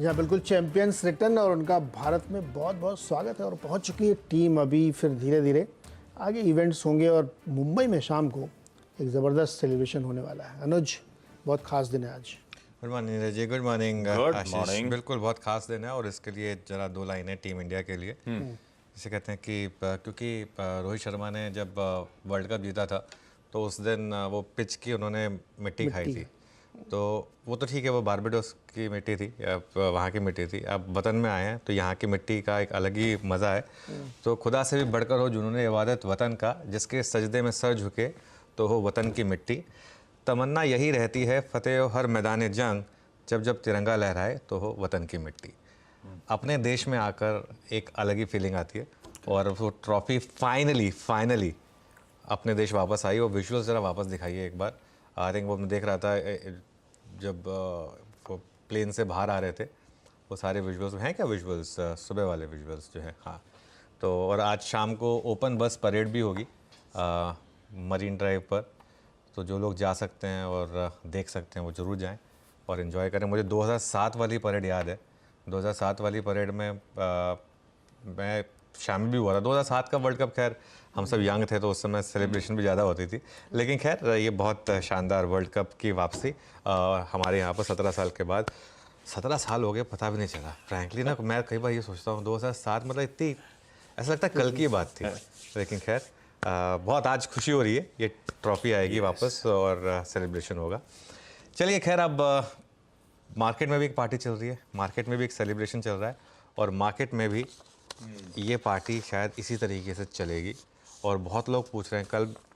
यहाँ बिल्कुल champions return और उनका भारत में बहुत बहुत स्वागत है और पहुँच चुकी है टीम। अभी फिर धीरे धीरे आगे इवेंट्स होंगे और मुंबई में शाम को एक ज़बरदस्त सेलिब्रेशन होने वाला है। अनुज, बहुत खास दिन है आज। Good morning Neeraj ji, good morning आशीष। बिल्कुल बहुत खास दिन है और इसके लिए जरा दो लाइनें टीम इंडिया के लिए। जैसे कहते हैं कि क्योंकि रोहित शर्मा ने जब वर्ल्ड कप जीता था तो उस दिन वो पिच की उन्होंने मिट्टी खाई थी, तो वो तो ठीक है, वो बारबेडोस की मिट्टी थी, वहाँ की मिट्टी थी। अब वतन में आए हैं तो यहाँ की मिट्टी का एक अलग ही मज़ा है। तो खुदा से भी बढ़कर हो जुनून इबादत वतन का, जिसके सजदे में सर झुके तो हो वतन की मिट्टी। तमन्ना यही रहती है फतेह हो हर मैदान जंग, जब जब तिरंगा लहराए तो हो वतन की मिट्टी। अपने देश में आकर एक अलग ही फीलिंग आती है और वो ट्रॉफी फाइनली अपने देश वापस आई। और विजुअल्स ज़रा वापस दिखाइए एक बार। आई थिंक वो मैं देख रहा था जब वो प्लेन से बाहर आ रहे थे, वो सारे विजुअल्स हैं क्या, विजुअल्स सुबह वाले विजुअल्स जो हैं। हाँ, तो और आज शाम को ओपन बस परेड भी होगी मरीन ड्राइव पर, तो जो लोग जा सकते हैं और देख सकते हैं वो ज़रूर जाएं और इन्जॉय करें। मुझे 2007 वाली परेड याद है। 2007 वाली परेड में मैं शामिल भी हुआ था। 2007 का वर्ल्ड कप, खैर हम सब यंग थे तो उस समय सेलिब्रेशन भी ज़्यादा होती थी, लेकिन खैर ये बहुत शानदार वर्ल्ड कप की वापसी हमारे यहाँ पर 17 साल के बाद। 17 साल हो गए, पता भी नहीं चला फ्रैंकली ना। मैं कई बार ये सोचता हूँ 2007 मतलब इतनी, ऐसा लगता है कल की बात थी, लेकिन खैर बहुत आज खुशी हो रही है। ये ट्रॉफी आएगी वापस और सेलिब्रेशन होगा। चलिए खैर, अब मार्केट में भी एक पार्टी चल रही है, मार्केट में भी एक सेलिब्रेशन चल रहा है और मार्केट में भी ये पार्टी शायद इसी तरीके से चलेगी। और बहुत लोग पूछ रहे हैं,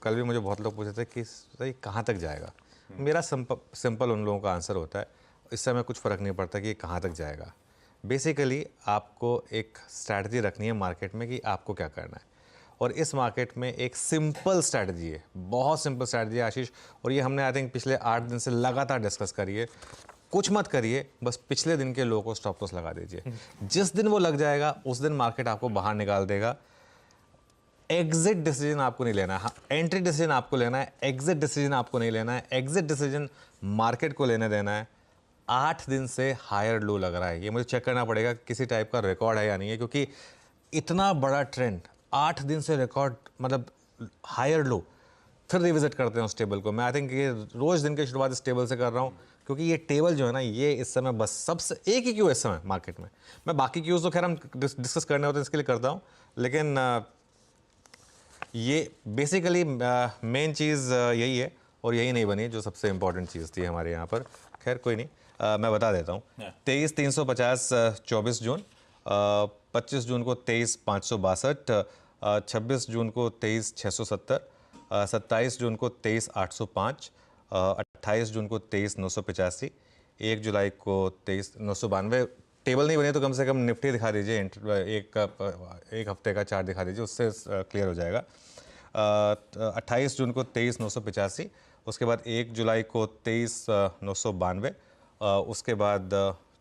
कल भी मुझे बहुत लोग पूछ रहे थे कि सही कहाँ तक जाएगा। मेरा सिंपल उन लोगों का आंसर होता है, इस समय कुछ फ़र्क नहीं पड़ता कि ये कहाँ तक जाएगा। बेसिकली आपको एक स्ट्रैटेजी रखनी है मार्केट में कि आपको क्या करना है। और इस मार्केट में एक सिंपल स्ट्रैटेजी है, बहुत सिंपल स्ट्रैटेजी है आशीष, और ये हमने आई थिंक पिछले 8 दिन से लगातार डिस्कस करी है। कुछ मत करिए, बस पिछले दिन के लो को स्टॉप लॉस लगा दीजिए। जिस दिन वो लग जाएगा उस दिन मार्केट आपको बाहर निकाल देगा। एग्जिट डिसीजन आपको नहीं लेना है, एंट्री डिसीजन आपको लेना है, एग्जिट डिसीजन आपको नहीं लेना है। एग्जिट डिसीजन मार्केट को लेने देना है। 8 दिन से हायर लो लग रहा है, ये मुझे चेक करना पड़ेगा किसी टाइप का रिकॉर्ड है या नहीं है, क्योंकि इतना बड़ा ट्रेंड 8 दिन से रिकॉर्ड, मतलब हायर लो। फिर रिविजिट करते हैं उस टेबल को। मैं आई थिंक ये रोज़ दिन की शुरुआत इस टेबल से कर रहा हूँ, क्योंकि ये टेबल जो है ना, ये इस समय बस सबसे एक ही क्यू है इस समय मार्केट में। मैं बाकी क्यूज़ तो खैर हम डिस्कस करने होते हैं, इसके लिए करता हूँ, लेकिन ये बेसिकली मेन चीज़ यही है और यही नहीं बनी जो सबसे इंपॉर्टेंट चीज़ थी हमारे यहाँ पर। खैर कोई नहीं, मैं बता देता हूँ। 23,350 24 जून, 25 जून को 23,562, 26 जून को 23,670, 27 जून को 23,805, 28 जून को 23,985, 1 जुलाई को 23,992। टेबल नहीं बनी तो कम से कम निफ्टी दिखा दीजिए, एक हफ्ते का चार्ट दिखा दीजिए, उससे क्लियर हो जाएगा। 28 जून को 23,985, उसके बाद 1 जुलाई को 23,992, उसके बाद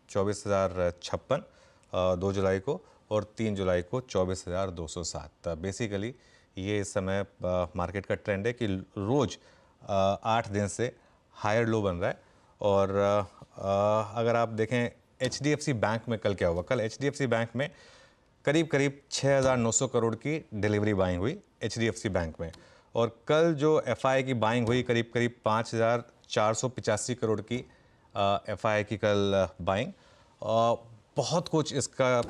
24,056 2 जुलाई को, और 3 जुलाई को 24,207। बेसिकली ये इस समय मार्केट का ट्रेंड है कि रोज़ 8 दिन से हायर लो बन रहा है। और अगर आप देखें HDFC बैंक में कल क्या हुआ, कल HDFC बैंक में करीब 6,900 करोड़ की डिलीवरी बाइंग हुई HDFC बैंक में। और कल जो FI की बाइंग हुई करीब 5,485 करोड़ की FI की कल बाइंग। बहुत कुछ इसका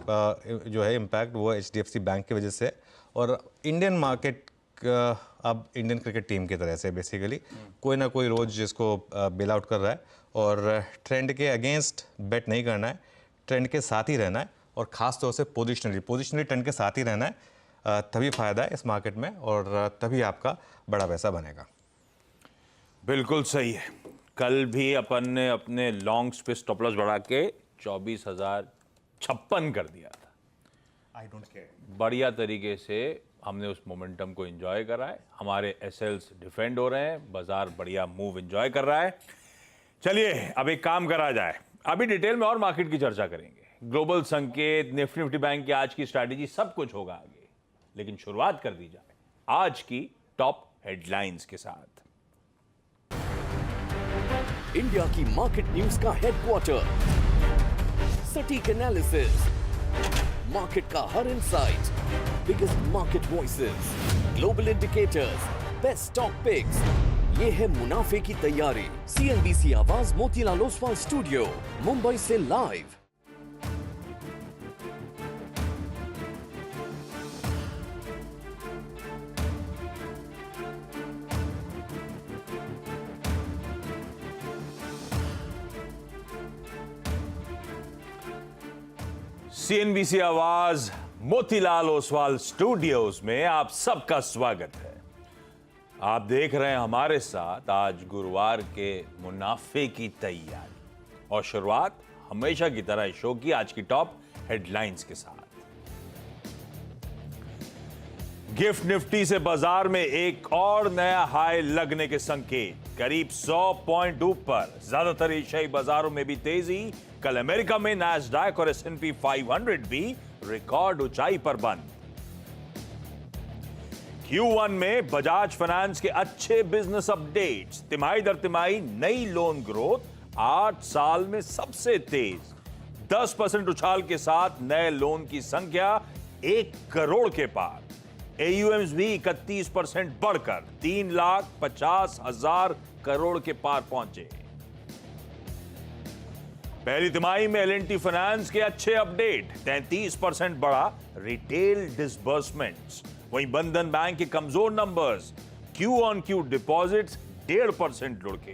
जो है इम्पैक्ट वो HDFC बैंक की वजह से। और इंडियन मार्केट अब इंडियन क्रिकेट टीम की तरह से बेसिकली कोई ना कोई रोज़ जिसको बेल आउट कर रहा है, और ट्रेंड के अगेंस्ट बेट नहीं करना है, ट्रेंड के साथ ही रहना है, और ख़ास तौर से पोजिशनरी ट्रेंड के साथ ही रहना है। तभी फ़ायदा है इस मार्केट में और तभी आपका बड़ा पैसा बनेगा। बिल्कुल सही है। कल भी अपन ने अपने लॉन्ग्स पे स्टॉप लॉस बढ़ा के 24,056 कर दिया था। I don't care. बढ़िया तरीके से हमने उस मोमेंटम को एंजॉय करा है। हमारे एसएल्स डिफेंड हो रहे हैं, बाजार बढ़िया मूव एंजॉय कर रहा है। चलिए अब एक काम करा जाए, अभी डिटेल में और मार्केट की चर्चा करेंगे। ग्लोबल संकेत, निफ्टी बैंक की आज की स्ट्रैटेजी, सब कुछ होगा आगे, लेकिन शुरुआत कर दी जाए आज की टॉप हेडलाइंस के साथ। इंडिया की मार्केट न्यूज का हेडक्वार्टर सटीक एनालिसिस, मार्केट का हर insight, biggest market voices, global indicators, best stock picks, ये है मुनाफे की तैयारी। CNBC आवाज मोतीलाल ओसवाल स्टूडियो, मुंबई से लाइव। CNBC आवाज मोतीलाल ओसवाल स्टूडियोज में आप सबका स्वागत है। आप देख रहे हैं हमारे साथ आज गुरुवार के मुनाफे की तैयारी, और शुरुआत हमेशा की तरह शो की आज की टॉप हेडलाइंस के साथ। गिफ्ट निफ्टी से बाजार में एक और नया हाई लगने के संकेत, करीब 100 पॉइंट ऊपर। ज्यादातर एशियाई बाजारों में भी तेजी। कल अमेरिका में नैस्डैक और S&P 500 भी रिकॉर्ड ऊंचाई पर बंद। Q1 में बजाज फाइनेंस के अच्छे बिजनेस अपडेट्स, तिमाही दर तिमाही नई लोन ग्रोथ 8 साल में सबसे तेज। 10% उछाल के साथ नए लोन की संख्या 1 करोड़ के पार। AUMs भी 31% बढ़कर 3,50,000 करोड़ के पार पहुंचे। पहली तिमाही में L&T फाइनेंस के अच्छे अपडेट, 33% बढ़ा रिटेल डिसबर्समेंट्स। वहीं बंधन बैंक के कमजोर numbers, Q on Q deposits 1.5% लुढ़के।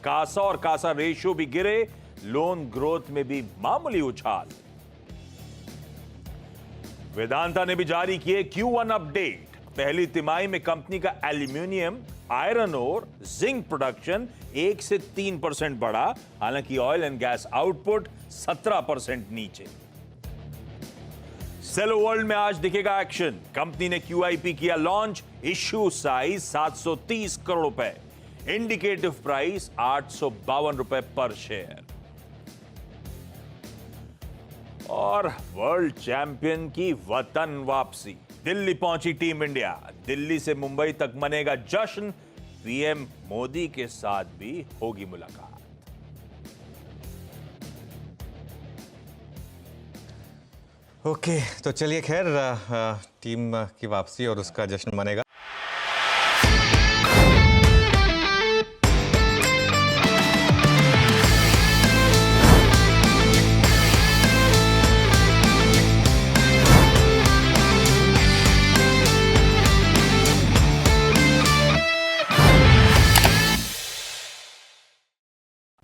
कासा और कासा रेशियो भी गिरे, लोन ग्रोथ में भी मामूली उछाल। वेदांता ने भी जारी किए Q1 अपडेट। पहली तिमाही में कंपनी का aluminium, iron ore, zinc production 1 से 3% बढ़ा, हालांकि ऑयल एंड गैस आउटपुट 17% नीचे। सेलो वर्ल्ड में आज दिखेगा एक्शन। कंपनी ने QIP किया लॉन्च, इश्यू साइज 730 करोड़ रुपए, इंडिकेटिव प्राइस 852 रुपए पर शेयर। और वर्ल्ड चैंपियन की वतन वापसी, दिल्ली पहुंची टीम इंडिया। दिल्ली से मुंबई तक मनेगा जश्न, PM मोदी के साथ भी होगी मुलाकात। ओके, तो चलिए खैर टीम की वापसी और उसका जश्न मनेगा।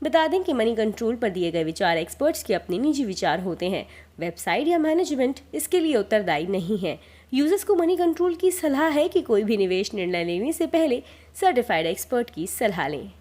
बता दें कि मनी कंट्रोल पर दिए गए विचार एक्सपर्ट्स के अपने निजी विचार होते हैं। वेबसाइट या मैनेजमेंट इसके लिए उत्तरदायी नहीं है। यूजर्स को मनी कंट्रोल की सलाह है कि कोई भी निवेश निर्णय लेने से पहले सर्टिफाइड एक्सपर्ट की सलाह लें।